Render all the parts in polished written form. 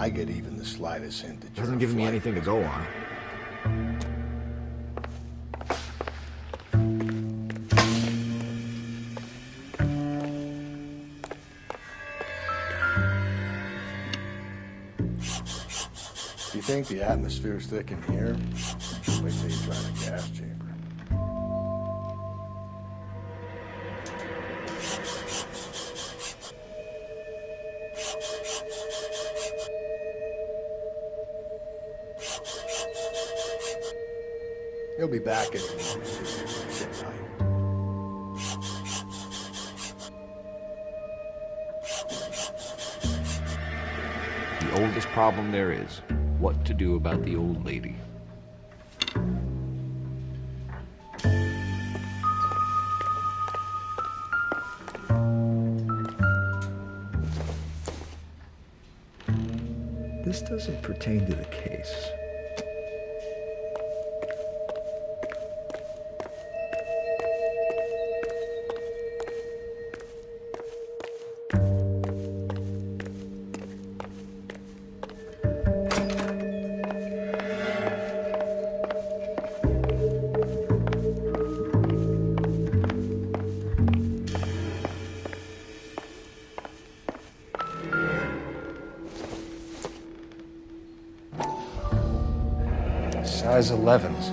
I get even the slightest hint that you're Hasn't given me anything to go on. If you think the atmosphere's thick in here, wait till you try the gas chamber. He'll be back at night. The oldest problem there is, what to do about the old lady. This doesn't pertain to the case. Size 11s.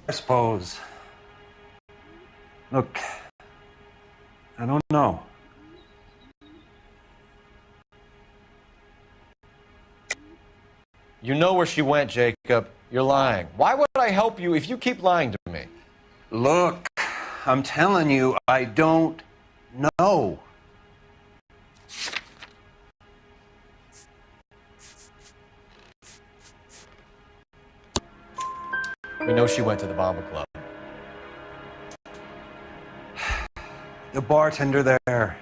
I suppose. Look, I don't know. You know where she went, Jacob. You're lying. Why would I help you if you keep lying to me? Look, I'm telling you, I don't know. We know she went to the Bomber Club. The bartender there,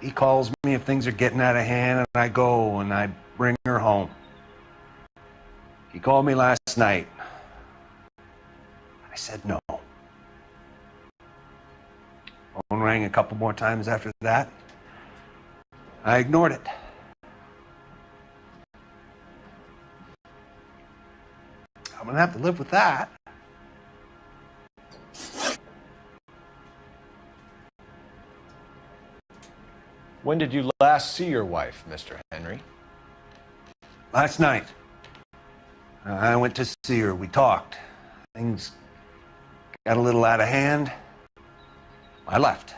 he calls me if things are getting out of hand, and I go and I bring her home. He called me last night. I said no. Phone rang a couple more times after that. I ignored it. I'm gonna have to live with that. When did you last see your wife, Mr. Henry? Last night. I went to see her. We talked. Things got a little out of hand. I left.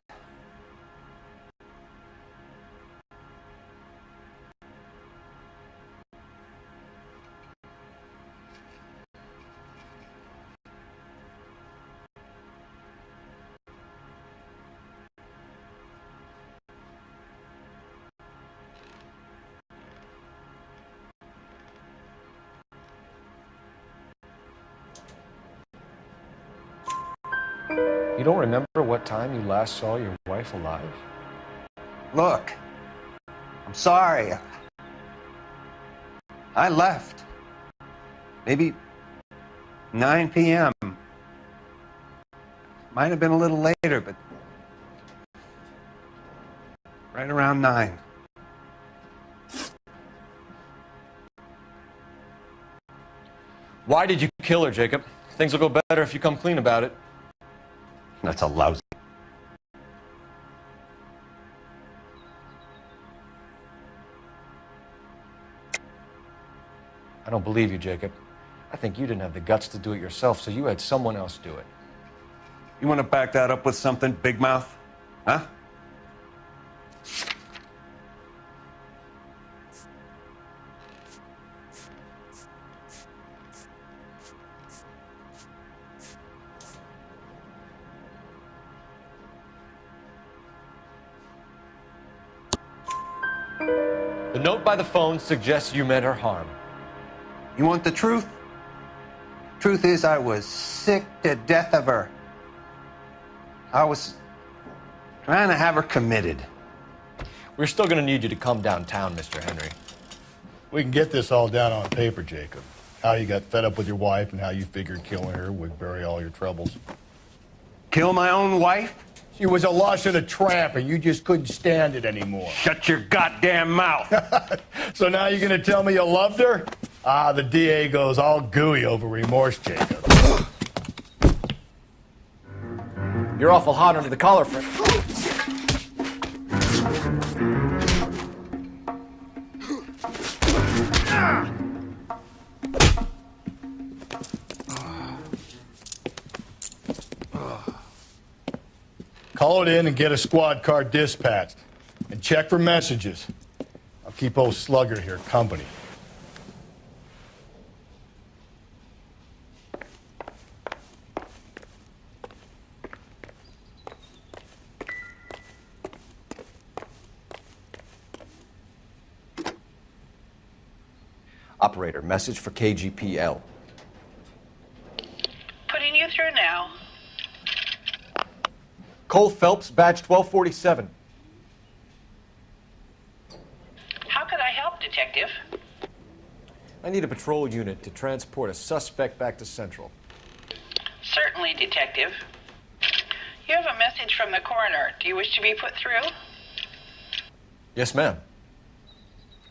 You don't remember what time you last saw your wife alive? Look, I'm sorry. I left. Maybe 9 p.m. Might have been a little later, but right around 9. Why did you kill her, Jacob? Things will go better if you come clean about it. That's a lousy. I don't believe you, Jacob. I think you didn't have the guts to do it yourself, so you had someone else do it. You want to back that up with something, big mouth? Huh? The note by the phone suggests you meant her harm. You want the truth? Truth is, I was sick to death of her. I was trying to have her committed. We're still going to need you to come downtown, Mr. Henry. We can get this all down on paper, Jacob. How you got fed up with your wife and how you figured killing her would bury all your troubles. Kill my own wife? She was a lush and a tramp, and you just couldn't stand it anymore. Shut your goddamn mouth. So now you're gonna tell me you loved her? Ah, the DA goes all gooey over remorse, Jacob. You're awful hot under the collar, friend. Call it in and get a squad car dispatched. And check for messages. I'll keep old Slugger here company. Operator, message for KGPL. Putting you through now. Cole Phelps, badge 1247. How could I help, Detective? I need a patrol unit to transport a suspect back to Central. Certainly, Detective. You have a message from the coroner. Do you wish to be put through? Yes, ma'am.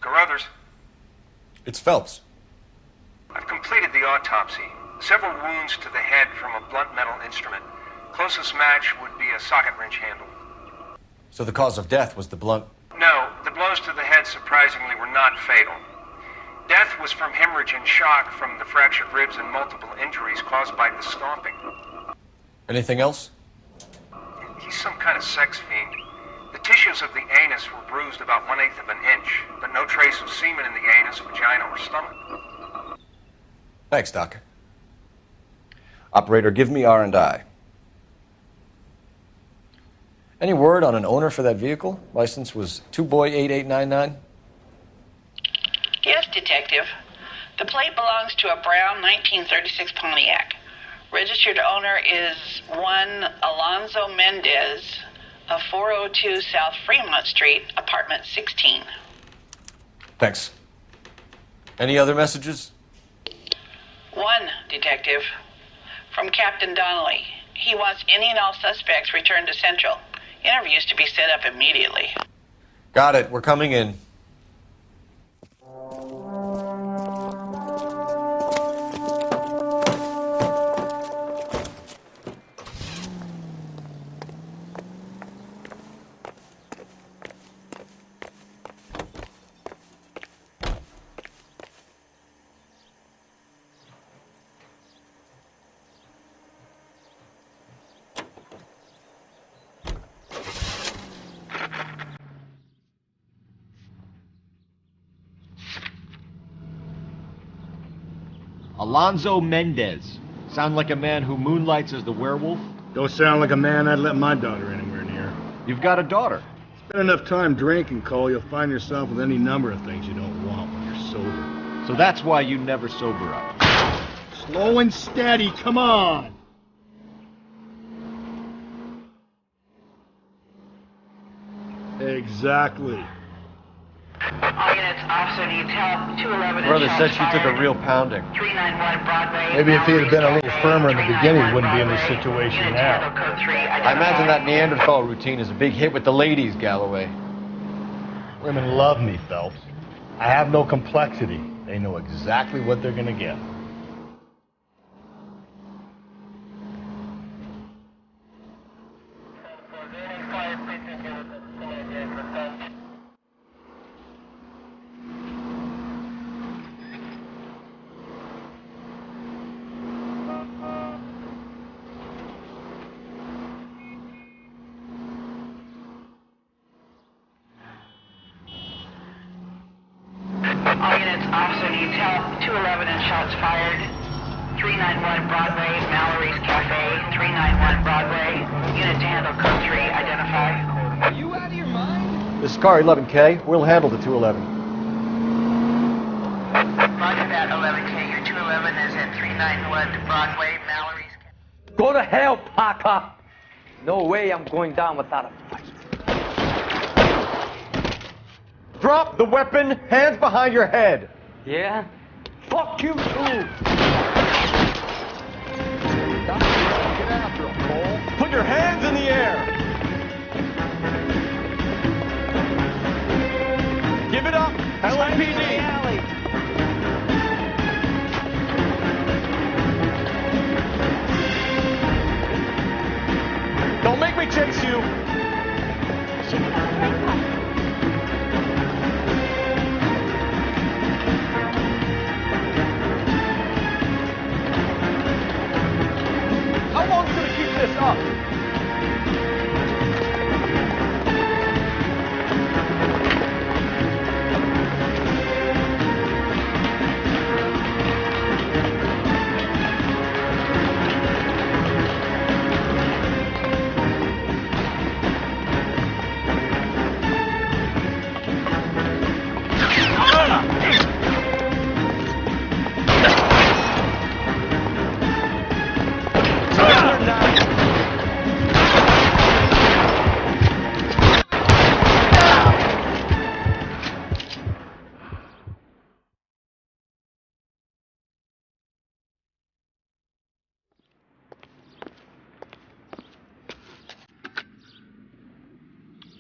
Carruthers, It's Phelps. I've completed the autopsy. Several wounds to the head from a blunt metal instrument. Closest match would be a socket wrench handle. So the cause of death was the blunt. No, the blows to the head surprisingly were not fatal. Death was from hemorrhage and shock from the fractured ribs and multiple injuries caused by the stomping. Anything else? He's some kind of sex fiend. The tissues of the anus were bruised about 1/8 of an inch, but no trace of semen in the anus, vagina, or stomach. Thanks, Doc. Operator, give me R&I. Any word on an owner for that vehicle? License was 2boy8899. Yes, Detective. The plate belongs to a brown 1936 Pontiac. Registered owner is one Alonzo Mendez of 402 South Fremont Street, apartment 16. Thanks. Any other messages? One, Detective. From Captain Donnelly. He wants any and all suspects returned to Central. Interviews to be set up immediately. Got it. We're coming in. Alonzo Mendez. Sound like a man who moonlights as the werewolf? Don't sound like a man I'd let my daughter anywhere near. You've got a daughter. Spend enough time drinking, Cole, you'll find yourself with any number of things you don't want when you're sober. So that's why you never sober up. Slow and steady, come on! Exactly. All units, officer needs help. 211 Brother said shots she took a fired. real pounding. 391 Broadway. Maybe if he'd have been a little Cafe, firmer in the beginning, he wouldn't be in this 391 situation Broadway. now. Unit handle code 3, I imagine that Neanderthal routine is a big hit with the ladies, Galloway. Women love me, Phelps. I have no complexity. They know exactly what they're gonna get. All units, officer needs help. 211 and shots fired. 391 Broadway, Mallory's Cafe. 391 Broadway. Unit to handle code 3, identify. Are you out of your mind? This is car 11K. We'll handle the 211. Roger that, 11K. hell, Parker? No way I'm going down without a fight. Drop the weapon, hands behind your head. Yeah? Fuck you, too. Get after him, Cole. Put your hands in the air. Give it up, LAPD. Don't make me chase you. How long is it going to keep this up?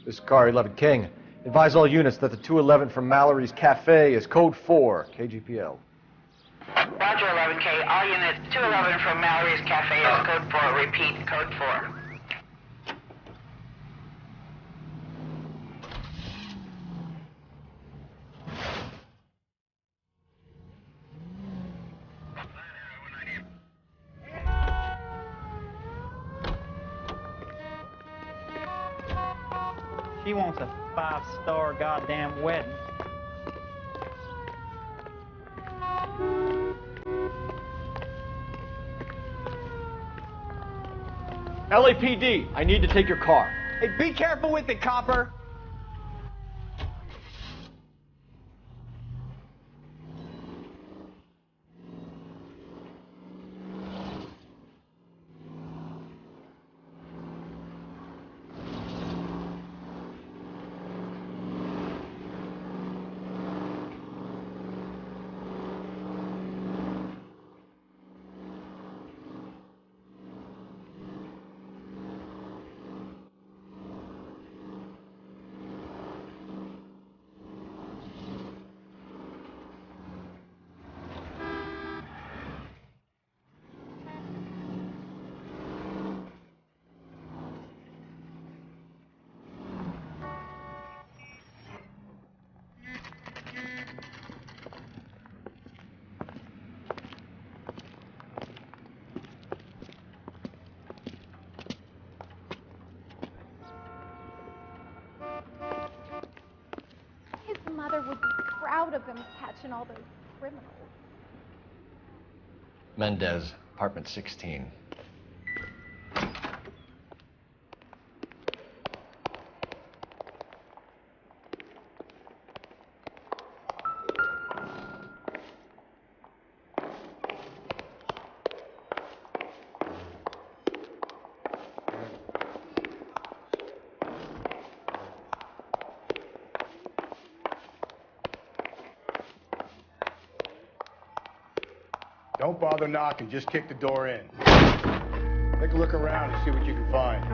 This is Car 11 King. Advise all units that the 211 from Mallory's Cafe is code 4, KGPL. Roger, 11K. All units, 211 from Mallory's Cafe is code 4. Repeat, code 4. She wants a 5-star goddamn wedding. LAPD, I need to take your car. Hey, be careful with it, copper. His mother would be proud of him catching all those criminals. Mendez, apartment 16. Don't bother knocking, just kick the door in. Take a look around and see what you can find.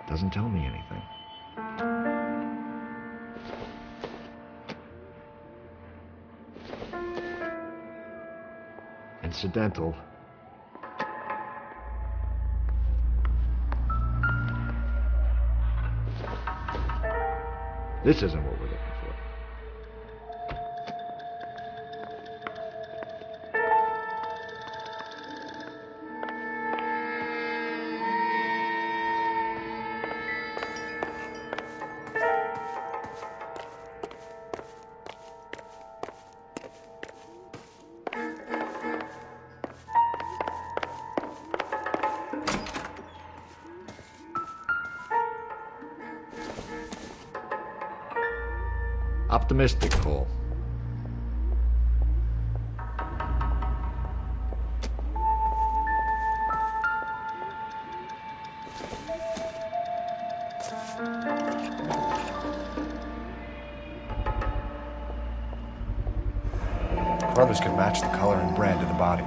Doesn't tell me anything. Incidental. This isn't what we're looking for. Optimistic, Cole. Brothers could match the color and brand of the body.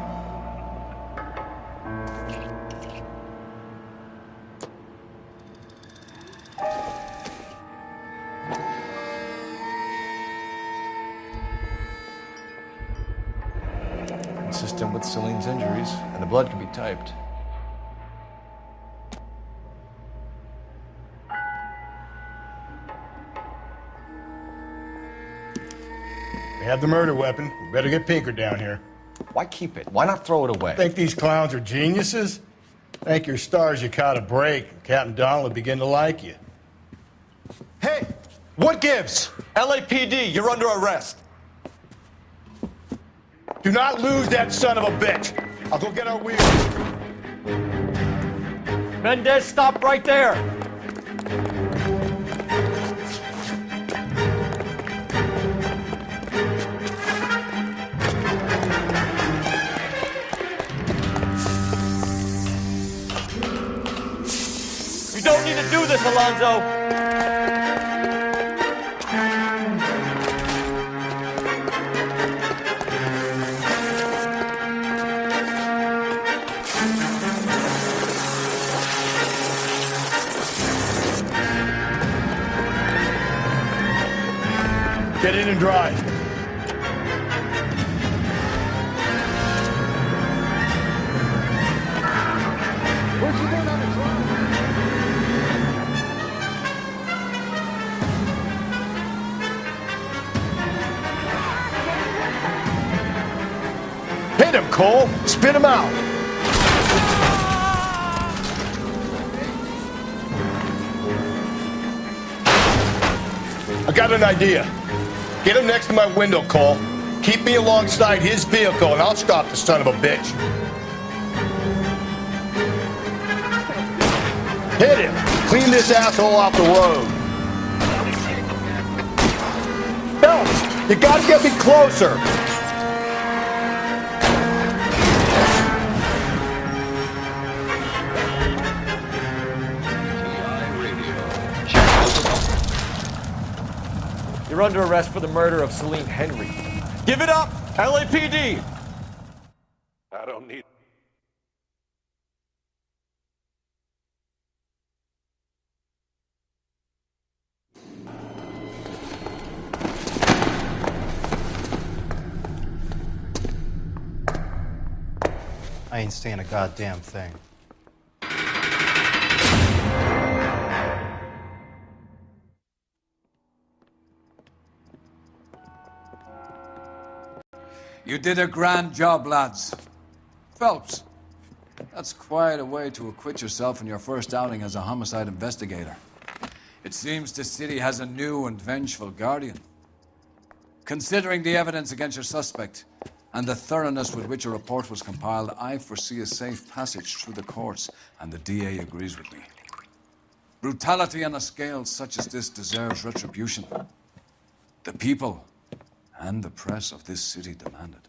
Consistent with Celine's injuries, and the blood can be typed. We have the murder weapon. We better get Pinker down here. Why keep it? Why not throw it away? Think these clowns are geniuses? Thank your stars you caught a break. Captain Donald will begin to like you. Hey! What gives? LAPD, you're under arrest. Do not lose that son of a bitch. I'll go get our wheels. Mendez, stop right there! You don't need to do this, Alonzo! Get in and drive. Where'd you learn how to drive? Hit him, Cole! Spit him out! I got an idea. Get him next to my window, Cole. Keep me alongside his vehicle, and I'll stop the son of a bitch. Hit him! Clean this asshole off the road. Phelps, you gotta get me closer. You're under arrest for the murder of Celine Henry. Give it up, LAPD! I don't need... I ain't saying a goddamn thing. You did a grand job, lads. Phelps, that's quite a way to acquit yourself in your first outing as a homicide investigator. It seems the city has a new and vengeful guardian. Considering the evidence against your suspect and the thoroughness with which a report was compiled, I foresee a safe passage through the courts, and the DA agrees with me. Brutality on a scale such as this deserves retribution. The people and the press of this city demand it.